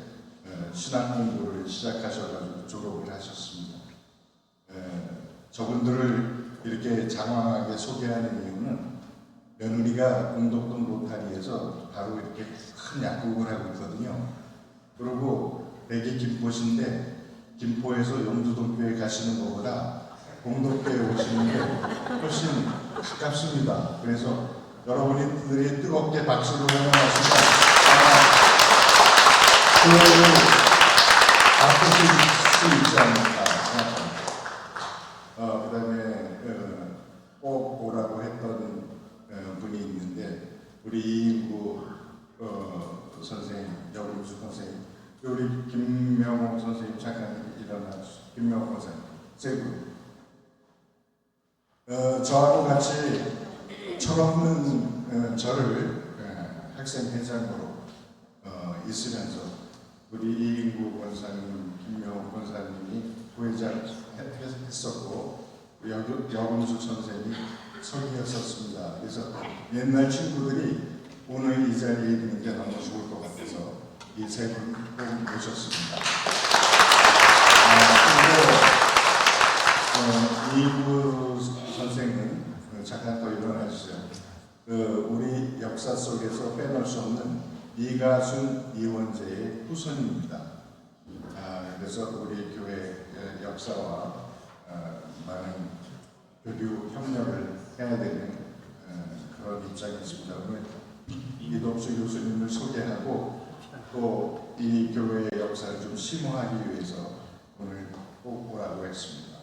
신학 공부를 시작하셔가지고 졸업을 하셨습니다. 저분들을 이렇게 장황하게 소개하는 이유는 며느리가 공덕동 로타리에서 바로 이렇게 큰 약국을 하고 있거든요. 그리고 댁이 김포신데 김포에서 용두동교회 가시는 것보다 공덕교회 오시는 게 훨씬 가깝습니다. 그래서 여러분들이 뜨겁게 박수를 환영하시면 교회를 바꾸실 수 있지 않을까 생각합니다. 그 다음에 꼭 오라고 했던 분이 있는데 우리 이인구 선생님, 여금수 선생님, 우리 김명호 선생님 잠깐 일어나주시죠. 김명호 선생님, 세 분. 저하고 같이 철없는 저를 학생회장으로 있으면서 우리 이인구 권사님, 김명호 권사님이 부회장 했었고 여금수 선생님이 서기였었습니다. 그래서 옛날 친구들이 오늘 이 자리에 있는 게 너무 좋을 것 같아서 이 세 분 꼭 모셨습니다. 그리고 이인구 선생님 잠깐 더 일어나 주세요. 우리 역사 속에서 빼놓을 수 없는 이가순 이원재의 후손입니다. 그래서 우리 교회 역사와 많은 교류 협력을 해야 되는 그런 입장이 있습니다. 오늘 이덕수 교수님을 소개하고 또 이 교회의 역사를 좀 심화하기 위해서 오늘 꼭 오라고 했습니다.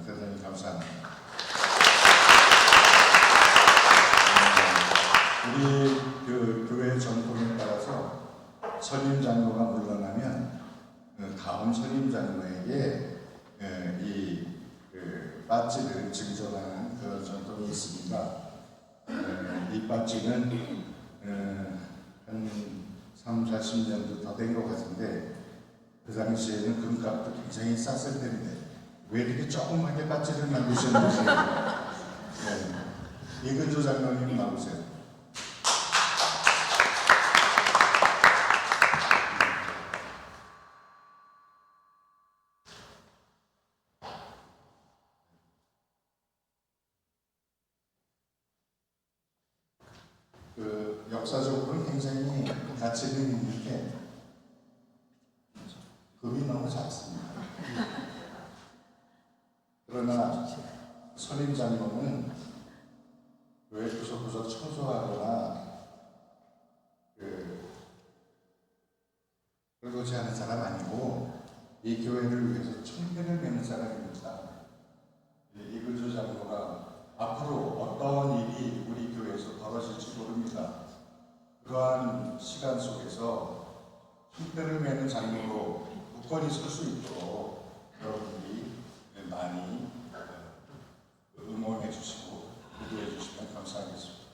대단히 감사합니다. 우리 교회 전통에 따라서 선임 장로가 물러나면 다음 선임 장로에게 이 빠지를 증정하는 그런 전통이 있습니다. 이 빠지는 한 30-40년도 더 된 것 같은데 그 당시에는 금값도 굉장히 쌌을 텐데 왜 이렇게 조그맣게 빠지를 만드셨는지 이근조 장로님 나오세요. 역사적으로는 굉장히 가치는 있는데 금이 너무 작습니다. 그러나 선임 장로는 교회 구석구석 청소하거나 그러지 않은 사람 아니고 이 교회를 위해서 청년을 메는 사람입니다. 이근조 장로가 앞으로 어떤 일이 우리 교회에서 벌어질지 모릅니다. 그러한 시간 속에서 총대를 메는 장로로 굳건히 설 수 있도록 여러분들이 많이 응원해 주시고 기도해 주시면 감사하겠습니다.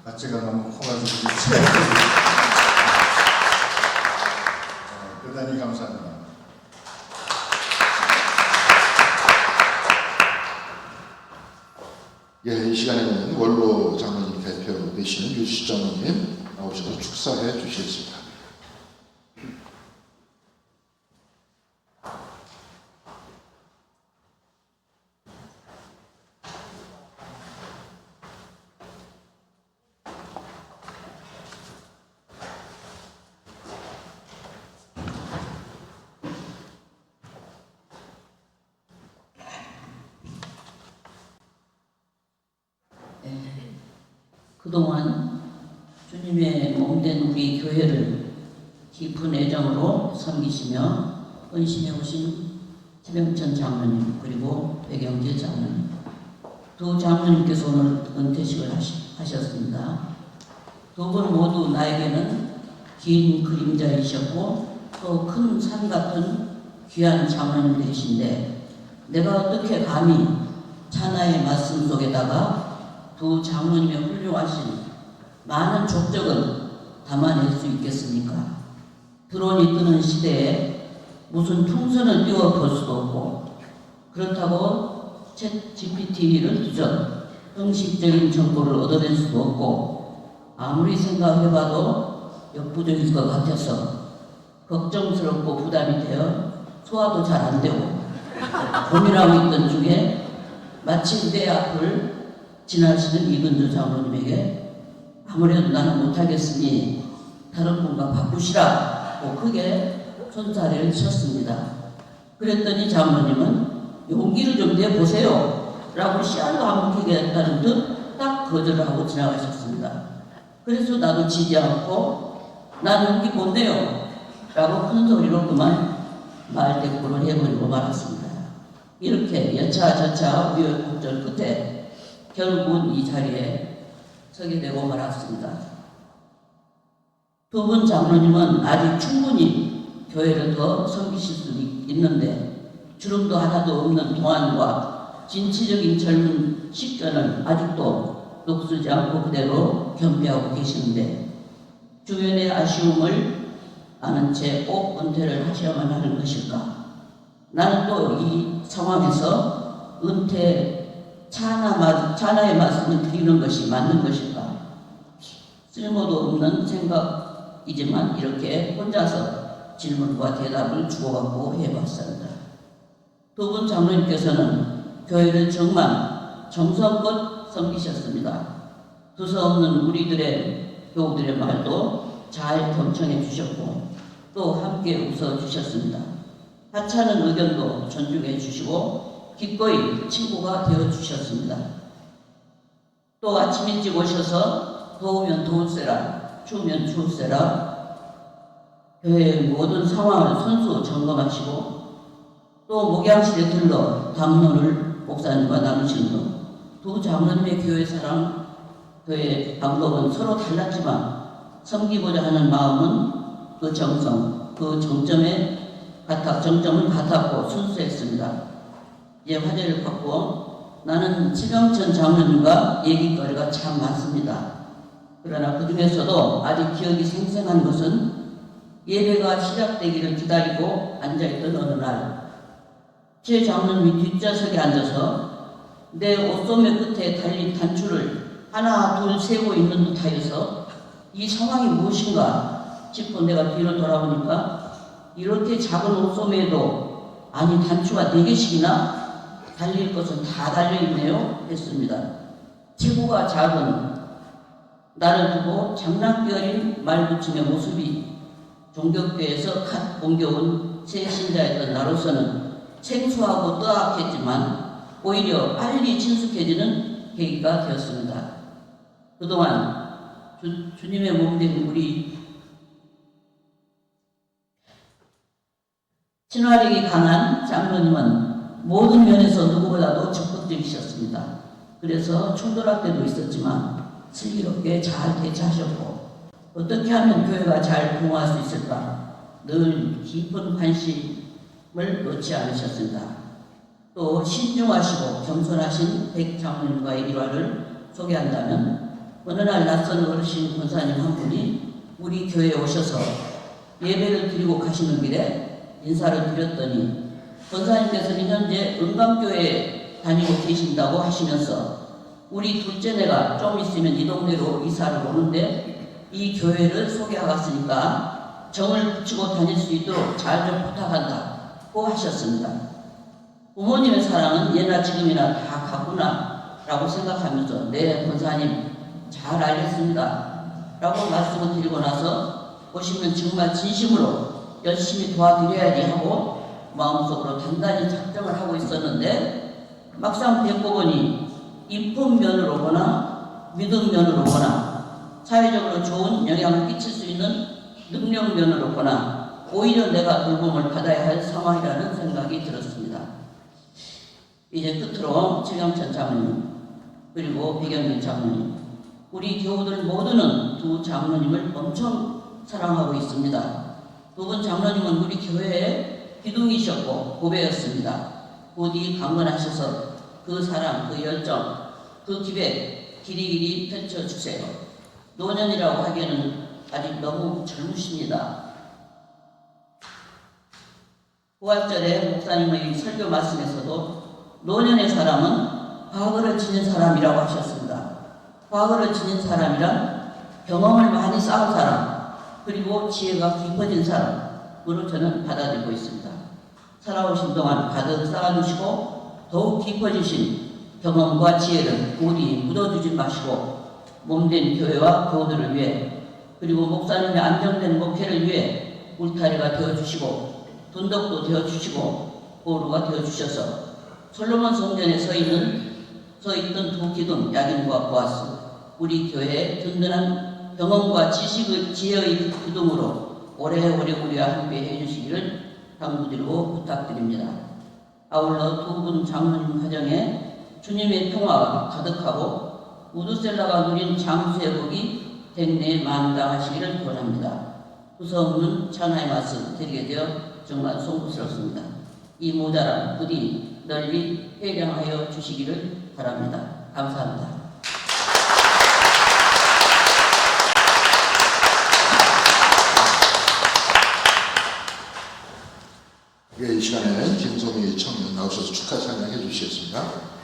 바지가 너무 커가지고 대단히 감사합니다. 이 시간에는 원로 장로님 대표 되시는 유시 장로님 나오셔서 축사해 주시겠습니다. 그동안 주님의 몸된 우리 교회를 깊은 애정으로 섬기시며 헌신해 오신 지명천 장로님 그리고 백영재 장로님 두 장로님께서 오늘 은퇴식을 하셨습니다. 두 분 모두 나에게는 긴 그림자이셨고 또 큰 산 같은 귀한 장로님들이신데 내가 어떻게 감히 찬하의 말씀 속에다가 두 장로님의 훌륭하신 많은 족적을 담아낼 수 있겠습니까? 드론이 뜨는 시대에 무슨 풍선을 띄워볼 수도 없고 그렇다고 챗 GPT를 두전 형식적인 정보를 얻어낼 수도 없고 아무리 생각해봐도 역부족일 것 같아서 걱정스럽고 부담이 되어 소화도 잘 안 되고 고민하고 있던 중에 마침 내 앞을 지나시는 이근주 장로님에게 아무래도 나는 못하겠으니 다른 분과 바꾸시라고 크게 손사래를 쳤습니다. 그랬더니 장로님은 용기를 좀 내보세요 라고 씨알도 안 먹히게 했다는 듯 딱 거절을 하고 지나가셨습니다. 그래서 나도 지지 않고 난 용기 못 내요 라고 큰 소리로 그만 말대꾸를 해버리고 말았습니다. 이렇게 여차저차 우여곡절 끝에 결국은 이 자리에 서게 되고 말았습니다. 두 분 장로님은 아직 충분히 교회를 더 섬기실 수 있는데 주름도 하나도 없는 동안과 진취적인 젊은 식견을 아직도 녹슬지 않고 그대로 겸비하고 계시는데 주변의 아쉬움을 아는 채 꼭 은퇴를 하셔야만 하는 것일까? 나는 또 이 상황에서 은퇴 찬하의 말씀을 드리는 것이 맞는 것일까? 쓸모도 없는 생각이지만 이렇게 혼자서 질문과 대답을 주고받고 해봤습니다. 두 분 장로님께서는 교회를 정말 정성껏 섬기셨습니다. 두서없는 우리들의 교우들의 말도 잘 경청해 주셨고 또 함께 웃어 주셨습니다. 하찮은 의견도 존중해 주시고 기꺼이 친구가 되어 주셨습니다. 또 아침 일찍 오셔서 더우면 더울세라 추우면 추울세라 교회의 모든 상황을 손수 점검하시고 또 목양실에 들러 담론을 목사님과 나누시는 등 두 장로님의 교회 사랑, 교회 방법은 서로 달랐지만 섬기고자 하는 마음은 그 정성, 그 정점은 같았고 순수했습니다. 이제 화제를 바꾸어 나는 최병천 장로님과 얘기거리가 참 많습니다. 그러나 그 중에서도 아직 기억이 생생한 것은 예배가 시작되기를 기다리고 앉아있던 어느 날 최 장로님이 뒷좌석에 앉아서 내 옷소매 끝에 달린 단추를 하나 둘 세고 있는 듯하여서 이 상황이 무엇인가 싶어 내가 뒤로 돌아보니까 이렇게 작은 옷소매에도 아니 단추가 4개씩이나 달릴 것은 다 달려있네요 했습니다. 체구가 작은 나를 두고 장난기 어린 말붙임의 모습이 종교교회에서 갓 옮겨온 새 신자였던 나로서는 생소하고 뜨악했지만 오히려 빨리 친숙해지는 계기가 되었습니다. 그동안 주님의 몸된 우리 친화력이 강한 장로님은 모든 면에서 누구보다도 적극적이셨습니다. 그래서 충돌할 때도 있었지만 슬기롭게 잘 대처하셨고 어떻게 하면 교회가 잘 부흥할 수 있을까 늘 깊은 관심을 놓지 않으셨습니다. 또 신중하시고 겸손하신 백 장로님과의 일화를 소개한다면 어느 날 낯선 어르신 권사님 한 분이 우리 교회에 오셔서 예배를 드리고 가시는 길에 인사를 드렸더니 권사님께서는 현재 은강교회에 다니고 계신다고 하시면서 우리 둘째내가 좀 있으면 이 동네로 이사를 오는데 이 교회를 소개하갔으니까 정을 붙이고 다닐 수 있도록 잘 좀 부탁한다고 하셨습니다. 부모님의 사랑은 예나 지금이나 다 같구나 라고 생각하면서 네 권사님 잘 알겠습니다 라고 말씀을 드리고 나서 보시면 정말 진심으로 열심히 도와드려야지 하고 마음속으로 단단히 작정을 하고 있었는데 막상 뵙고 보니 인품 면으로 보나 믿음 면으로 보나 사회적으로 좋은 영향을 끼칠 수 있는 능력 면으로 보나 오히려 내가 돌봄을 받아야 할 상황이라는 생각이 들었습니다. 이제 끝으로 최경천 장로님 그리고 백영민 장로님 우리 교우들 모두는 두 장로님을 엄청 사랑하고 있습니다. 두 분 장로님은 우리 교회의 기둥이셨고 고배였습니다. 부디 강건하셔서 그 사랑, 그 열정, 그 기백 길이길이 펼쳐주세요. 노년이라고 하기에는 아직 너무 젊으십니다. 부활절에 목사님의 설교 말씀에서도 노년의 사람은 과거를 지닌 사람이라고 하셨습니다. 과거를 지닌 사람이란 경험을 많이 쌓은 사람, 그리고 지혜가 깊어진 사람으로 저는 받아들이고 있습니다. 살아오신 동안 가득 쌓아주시고 더욱 깊어지신 경험과 지혜를 부디 묻어두지 마시고 몸된 교회와 교우들을 위해, 그리고 목사님의 안정된 목회를 위해 울타리가 되어주시고 돈독도 되어주시고 보루가 되어주셔서 솔로몬 성전에 서 있던 두 기둥 야긴과 보아스, 우리 교회의 든든한 경험과 지혜의 기둥으로 오래오래 우리와 함께 해주시기를 당부드리고 부탁드립니다. 아울러 두 분 장로님 가정에 주님의 평화가 가득하고 우두셀라가 누린 장수의 복이 백내 만당하시기를 권합니다. 구성없는 찬양의 말씀 드리게 되어 정말 송구스럽습니다. 이 모자람 부디 널리 회량하여 주시기를 바랍니다. 감사합니다. 이 시간에 김소미 청년 나오셔서 축하 찬양해 주시겠습니다.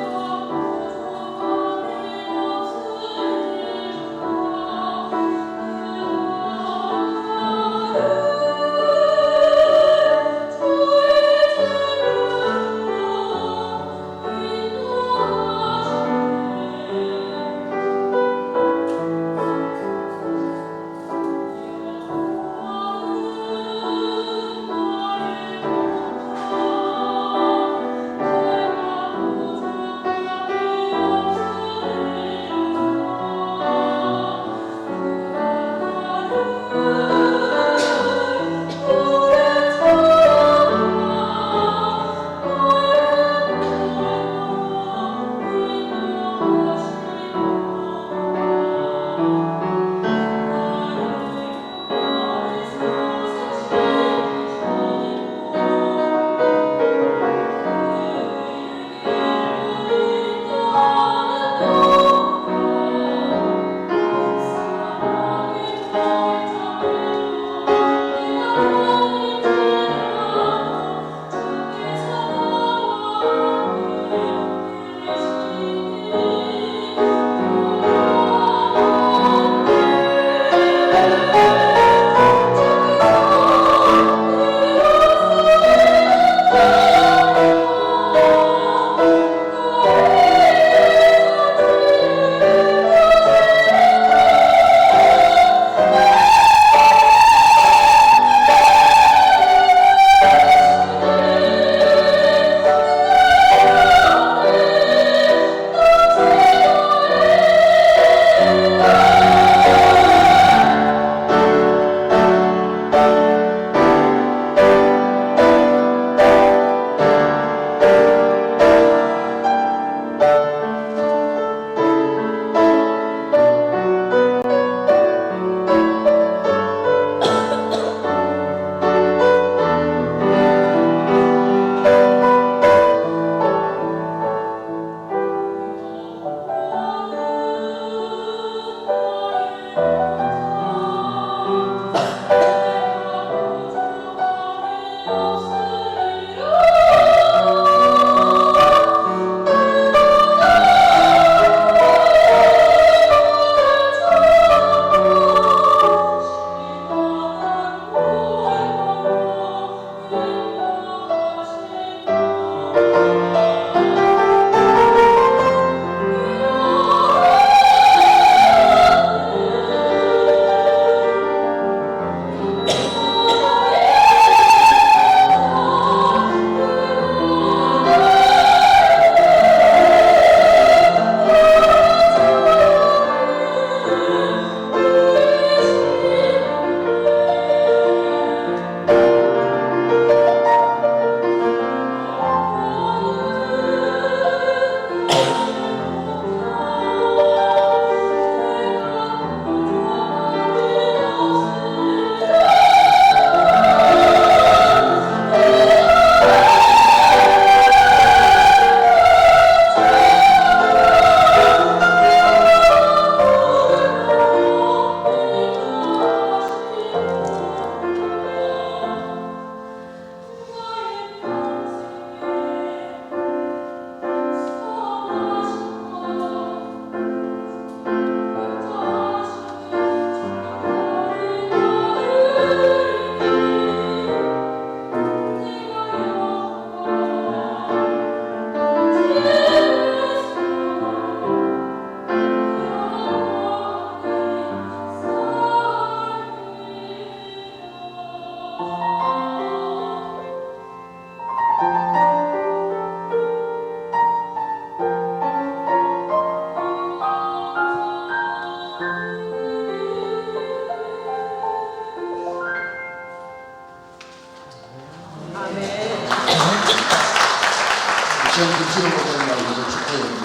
내 전 김치영 목사님 나오셔서 축하해